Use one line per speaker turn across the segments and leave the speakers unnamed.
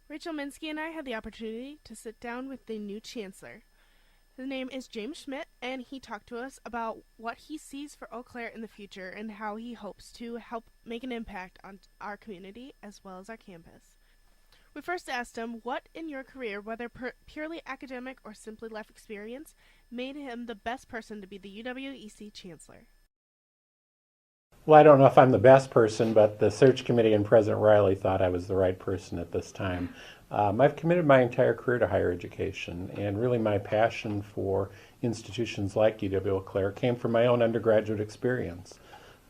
Rachel Minsky and I had the opportunity to sit down with the new chancellor. His name is James Schmidt, and he talked to us about what he sees for Eau Claire in the future and how he hopes to help make an impact on our community as well as our campus. We first asked him what in your career, whether purely academic or simply life experience, made him the best person to be the UWEC chancellor.
Well, I don't know if I'm the best person, but the search committee and President Riley thought I was the right person at this time. I've committed my entire career to higher education, and really my passion for institutions like UW-Eau Claire came from my own undergraduate experience.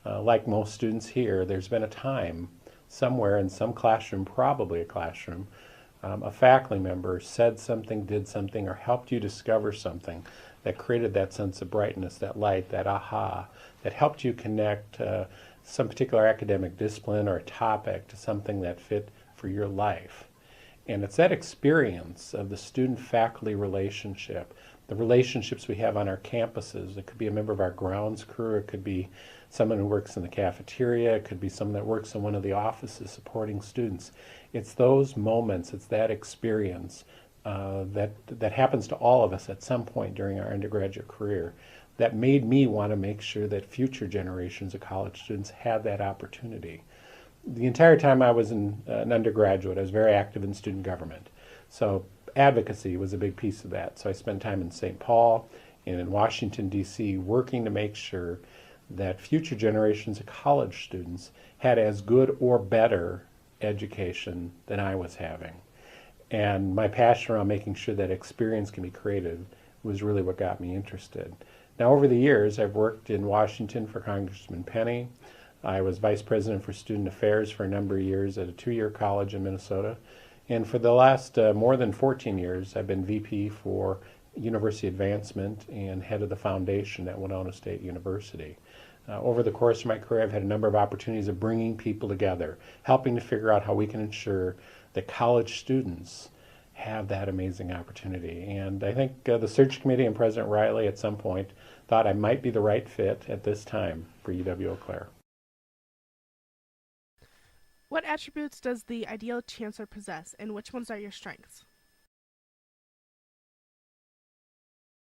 Like most students here, there's been a time somewhere in some classroom, probably a classroom, a faculty member said something, did something, or helped you discover something that created that sense of brightness, that light, that aha, that helped you connect some particular academic discipline or a topic to something that fit for your life. And it's that experience of the student-faculty relationship, the relationships we have on our campuses. It could be a member of our grounds crew, it could be someone who works in the cafeteria, it could be someone that works in one of the offices supporting students. It's those moments, it's that experience that happens to all of us at some point during our undergraduate career that made me want to make sure that future generations of college students had that opportunity. The entire time I was an undergraduate, I was very active in student government. So advocacy was a big piece of that. So I spent time in St. Paul and in Washington, D.C. working to make sure that future generations of college students had as good or better education than I was having. And my passion around making sure that experience can be created was really what got me interested. Now, over the years, I've worked in Washington for Congressman Penny. I was vice president for student affairs for a number of years at a two-year college in Minnesota. And for the last more than 14 years, I've been VP for University Advancement and head of the foundation at Winona State University. Over the course of my career, I've had a number of opportunities of bringing people together, helping to figure out how we can ensure that college students have that amazing opportunity. And I think the search committee and President Riley at some point thought I might be the right fit at this time for UW-Eau Claire.
What attributes does the ideal chancellor possess, and which ones are your strengths?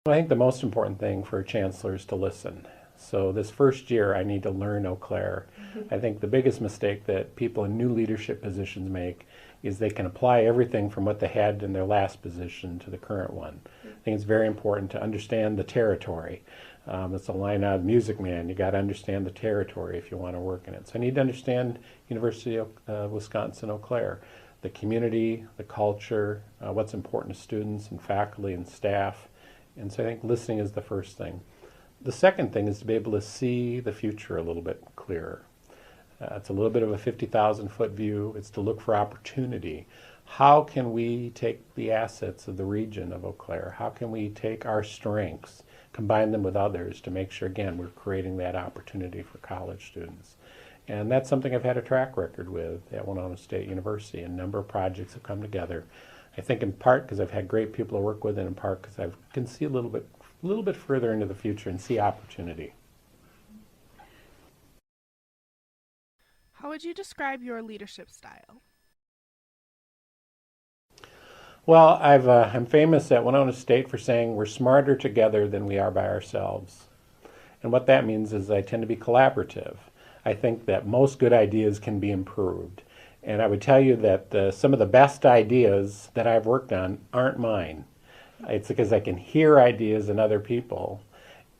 I think the most important thing for a chancellor is to listen. So this first year, I need to learn Eau Claire. I think the biggest mistake that people in new leadership positions make is they can apply everything from what they had in their last position to the current one. I think it's very important to understand the territory. It's a line out of Music Man. You got to understand the territory if you want to work in it. So I need to understand University of Wisconsin-Eau Claire, the community, the culture, what's important to students and faculty and staff. And so I think listening is the first thing. The second thing is to be able to see the future a little bit clearer. It's a little bit of a 50,000-foot view. It's to look for opportunity. How can we take the assets of the region of Eau Claire? How can we take our strengths, combine them with others to make sure, again, we're creating that opportunity for college students? And that's something I've had a track record with at Winona State University. A number of projects have come together. I think in part because I've had great people to work with, and in part because I can see a little bit further into the future and see opportunity.
How would you describe your leadership style?
Well, I'm famous at Winona State for saying we're smarter together than we are by ourselves. And what that means is I tend to be collaborative. I think that most good ideas can be improved. And I would tell you that some of the best ideas that I've worked on aren't mine. It's because I can hear ideas in other people,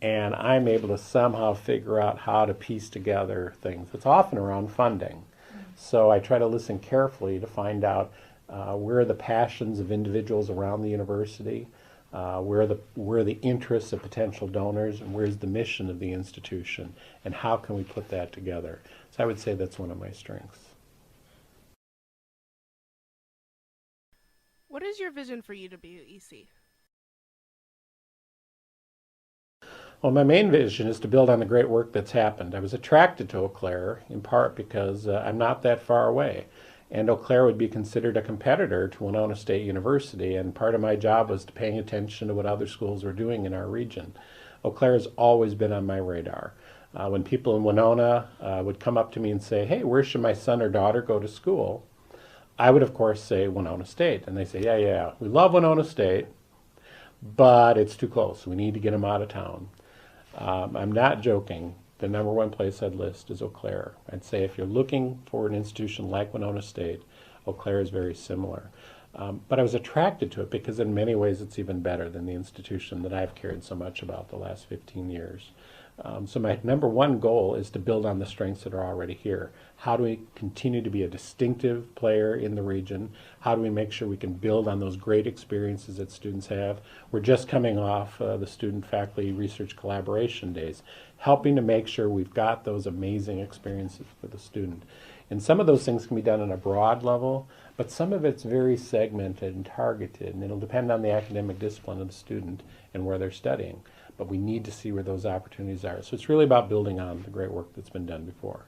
and I'm able to somehow figure out how to piece together things. It's often around funding. So I try to listen carefully to find out where are the passions of individuals around the university, where are the interests of potential donors, and where's the mission of the institution, and how can we put that together. So I would say that's one of my strengths.
What is your vision for UWEC?
Well, my main vision is to build on the great work that's happened. I was attracted to Eau Claire in part because I'm not that far away. And Eau Claire would be considered a competitor to Winona State University, and part of my job was to paying attention to what other schools were doing in our region. Eau Claire has always been on my radar. When people in Winona would come up to me and say, hey, where should my son or daughter go to school? I would, of course, say Winona State. And they say, yeah, yeah, we love Winona State, but it's too close. We need to get them out of town. I'm not joking. The number one place I'd list is Eau Claire. I'd say if you're looking for an institution like Winona State, Eau Claire is very similar. But I was attracted to it because in many ways it's even better than the institution that I've cared so much about the last 15 years. So my number one goal is to build on the strengths that are already here. How do we continue to be a distinctive player in the region? How do we make sure we can build on those great experiences that students have? We're just coming off the student faculty research collaboration days, helping to make sure we've got those amazing experiences for the student. And some of those things can be done on a broad level, but some of it's very segmented and targeted, and it'll depend on the academic discipline of the student and where they're studying. But we need to see where those opportunities are. So it's really about building on the great work that's been done before.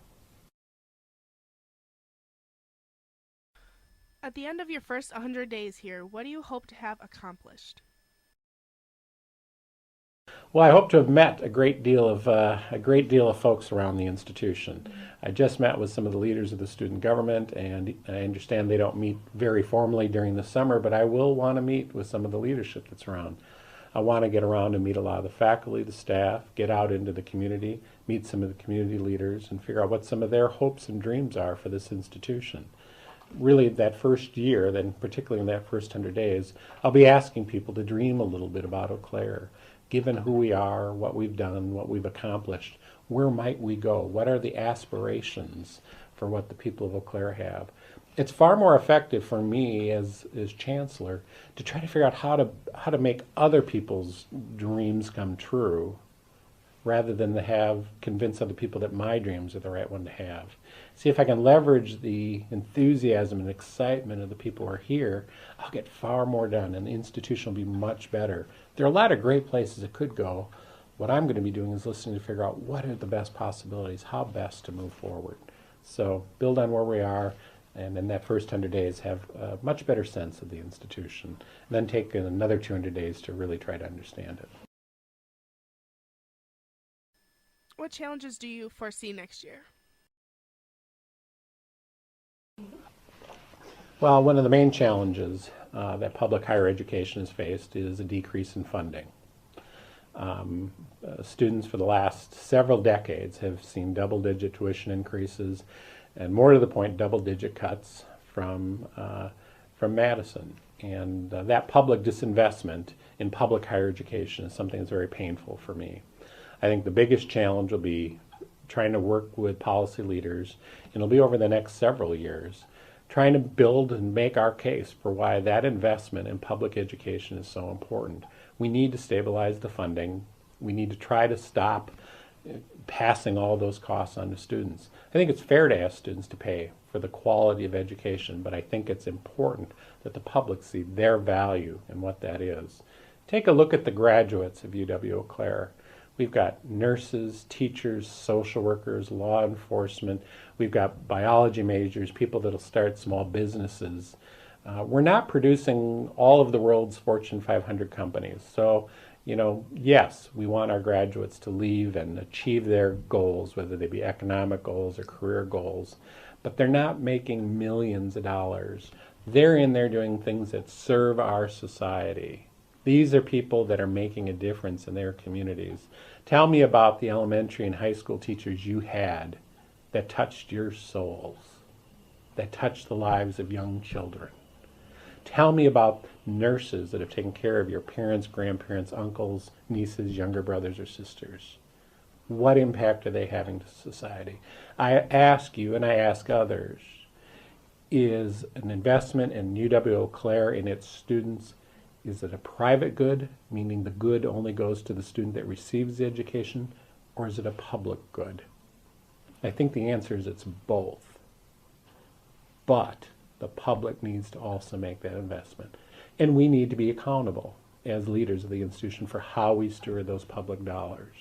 At the end of your first 100 days here, what do you hope to have accomplished?
Well, I hope to have met a great deal of folks around the institution. I just met with some of the leaders of the student government, and I understand they don't meet very formally during the summer, but I will want to meet with some of the leadership that's around. I want to get around and meet a lot of the faculty, the staff, get out into the community, meet some of the community leaders, and figure out what some of their hopes and dreams are for this institution. Really, that first year, then particularly in that first 100 days, I'll be asking people to dream a little bit about Eau Claire. Given who we are, what we've done, what we've accomplished, where might we go? What are the aspirations for what the people of Eau Claire have? It's far more effective for me as chancellor to try to figure out how to make other people's dreams come true rather than to have convince other people that my dreams are the right one to have. See if I can leverage the enthusiasm and excitement of the people who are here, I'll get far more done and the institution will be much better. There are a lot of great places it could go. What I'm going to be doing is listening to figure out what are the best possibilities, how best to move forward. So build on where we are, and in that first 100 days have a much better sense of the institution. And then take another 200 days to really try to understand it.
What challenges do you foresee next year?
Well, one of the main challenges that public higher education has faced is a decrease in funding. Students for the last several decades have seen double-digit tuition increases, and more to the point, double-digit cuts from Madison. And that public disinvestment in public higher education is something that's very painful for me. I think the biggest challenge will be trying to work with policy leaders, and it'll be over the next several years, trying to build and make our case for why that investment in public education is so important. We need to stabilize the funding. We need to try to stop passing all those costs on to students. I think it's fair to ask students to pay for the quality of education, but I think it's important that the public see their value and what that is. Take a look at the graduates of UW-Eau Claire. We've got nurses, teachers, social workers, law enforcement. We've got biology majors, people that'll start small businesses. We're not producing all of the world's Fortune 500 companies. So, yes, we want our graduates to leave and achieve their goals, whether they be economic goals or career goals, but they're not making millions of dollars. They're in there doing things that serve our society. These are people that are making a difference in their communities. Tell me about the elementary and high school teachers you had that touched your souls, that touched the lives of young children. Tell me about nurses that have taken care of your parents, grandparents, uncles, nieces, younger brothers or sisters. What impact are they having to society? I ask you, and I ask others, is an investment in UW-Eau Claire and its students, is it a private good, meaning the good only goes to the student that receives the education, or is it a public good? I think the answer is it's both. But the public needs to also make that investment. And we need to be accountable as leaders of the institution for how we steward those public dollars.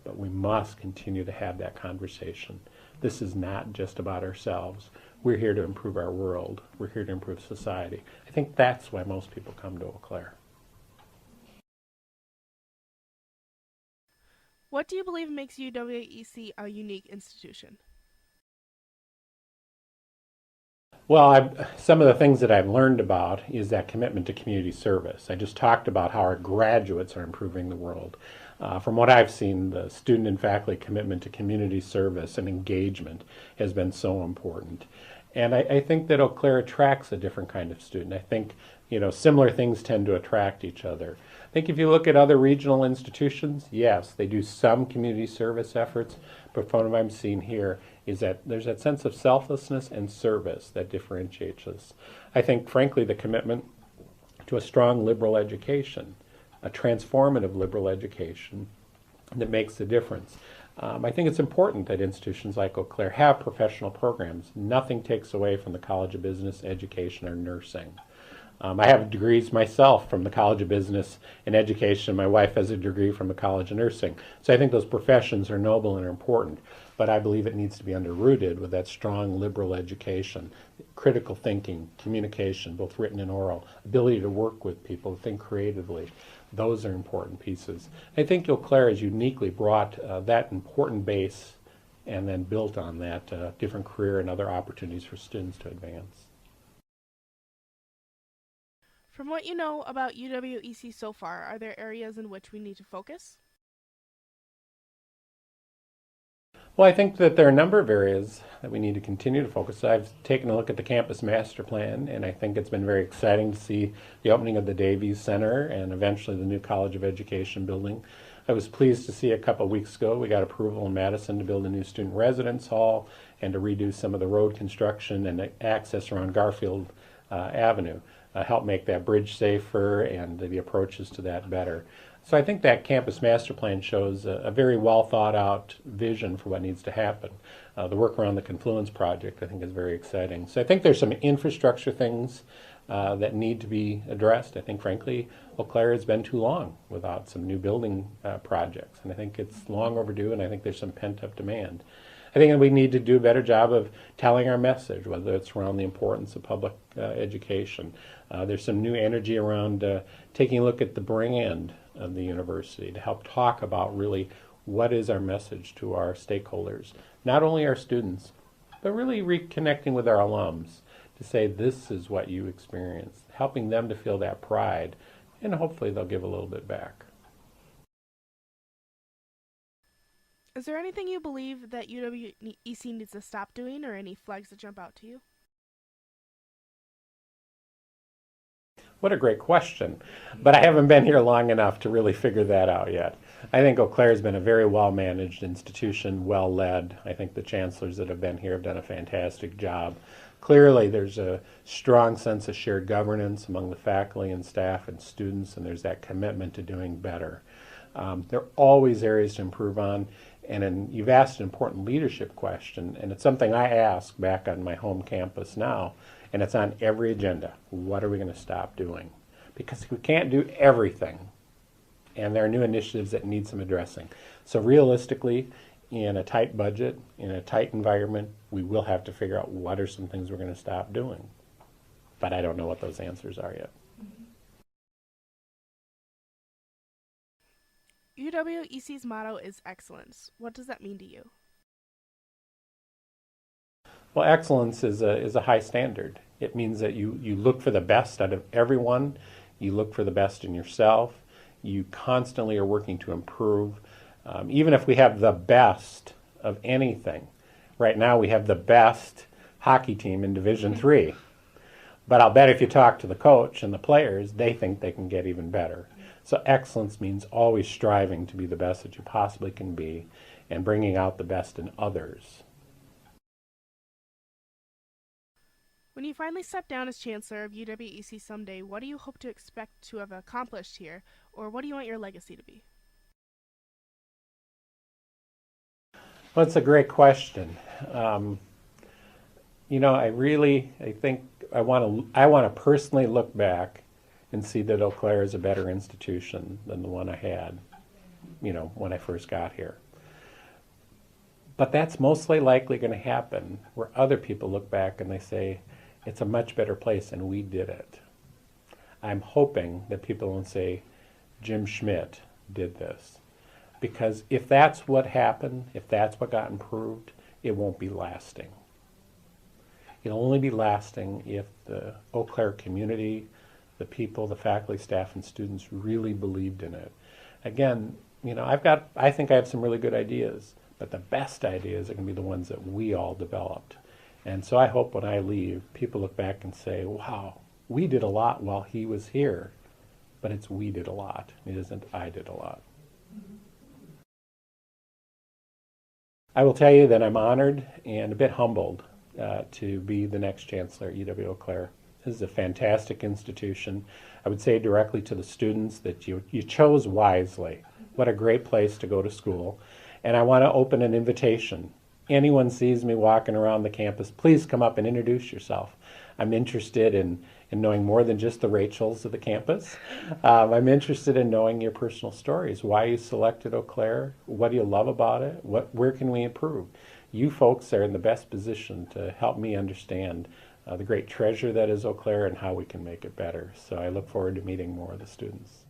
But we must continue to have that conversation. This is not just about ourselves. We're here to improve our world. We're here to improve society. I think that's why most people come to Eau Claire.
What do you believe makes UWEC a unique institution?
Well, some of the things that I've learned about is that commitment to community service. I just talked about how our graduates are improving the world. From what I've seen, the student and faculty commitment to community service and engagement has been so important. And I think that Eau Claire attracts a different kind of student. I think, similar things tend to attract each other. I think if you look at other regional institutions, yes, they do some community service efforts, but from what I'm seeing here is that there's that sense of selflessness and service that differentiates us. I think, frankly, the commitment to a strong liberal education, a transformative liberal education that makes a difference. I think it's important that institutions like Eau Claire have professional programs. Nothing takes away from the College of Business, Education, or Nursing. I have degrees myself from the College of Business and Education. My wife has a degree from the College of Nursing. So I think those professions are noble and are important, but I believe it needs to be underrooted with that strong liberal education, critical thinking, communication, both written and oral, ability to work with people, to think creatively. Those are important pieces. I think Eau Claire has uniquely brought that important base and then built on that different career and other opportunities for students to advance.
From what you know about UWEC so far, are there areas in which we need to focus?
Well, I think that there are a number of areas that we need to continue to focus. I've taken a look at the campus master plan, and I think it's been very exciting to see the opening of the Davies Center and eventually the new College of Education building. I was pleased to see a couple of weeks ago we got approval in Madison to build a new student residence hall and to redo some of the road construction and access around Garfield Avenue, help make that bridge safer and the approaches to that better. So I think that campus master plan shows a very well thought out vision for what needs to happen. The work around the Confluence project I think is very exciting. So I think there's some infrastructure things that need to be addressed. I think frankly Eau Claire has been too long without some new building projects, and I think it's long overdue, and I think there's some pent up demand. I think we need to do a better job of telling our message, whether it's around the importance of public education. There's some new energy around taking a look at the brand of the university to help talk about really what is our message to our stakeholders, not only our students, but really reconnecting with our alums to say this is what you experienced, helping them to feel that pride, and hopefully they'll give a little bit back.
Is there anything you believe that UWEC needs to stop doing, or any flags that jump out to you?
What a great question. But I haven't been here long enough to really figure that out yet. I think Eau Claire has been a very well-managed institution, well-led. I think the chancellors that have been here have done a fantastic job. Clearly, there's a strong sense of shared governance among the faculty and staff and students, and there's that commitment to doing better. There are always areas to improve on, and you've asked an important leadership question, and it's something I ask back on my home campus now, and it's on every agenda. What are we going to stop doing? Because we can't do everything, and there are new initiatives that need some addressing. So realistically, in a tight budget, in a tight environment, we will have to figure out what are some things we're going to stop doing. But I don't know what those answers are yet.
UWEC's motto is excellence. What does that mean to you?
Well, excellence is a high standard. It means that you look for the best out of everyone. You look for the best in yourself. You constantly are working to improve. Even if we have the best of anything, right now we have the best hockey team in Division III. But I'll bet if you talk to the coach and the players, they think they can get even better. So excellence means always striving to be the best that you possibly can be and bringing out the best in others.
When you finally step down as Chancellor of UWEC someday, what do you hope to expect to have accomplished here, or what do you want your legacy to be?
Well, it's a great question. I think I want to personally look back and see that Eau Claire is a better institution than the one I had, when I first got here. But that's mostly likely going to happen where other people look back and they say, it's a much better place and we did it. I'm hoping that people won't say, Jim Schmidt did this. Because if that's what happened, if that's what got improved, it won't be lasting. It'll only be lasting if the Eau Claire community, the people, the faculty, staff, and students really believed in it. Again, I think I have some really good ideas, but the best ideas are going to be the ones that we all developed. And so I hope when I leave, people look back and say, wow, we did a lot while he was here, but it's we did a lot. It isn't I did a lot. I will tell you that I'm honored and a bit humbled to be the next chancellor at UW Eau Claire. This is a fantastic institution. I would say directly to the students that you chose wisely. What a great place to go to school. And I want to open an invitation. Anyone sees me walking around the campus, please come up and introduce yourself. I'm interested in knowing more than just the Rachels of the campus. I'm interested in knowing your personal stories, why you selected Eau Claire, what do you love about it, where can we improve? You folks are in the best position to help me understand the great treasure that is Eau Claire and how we can make it better. So I look forward to meeting more of the students.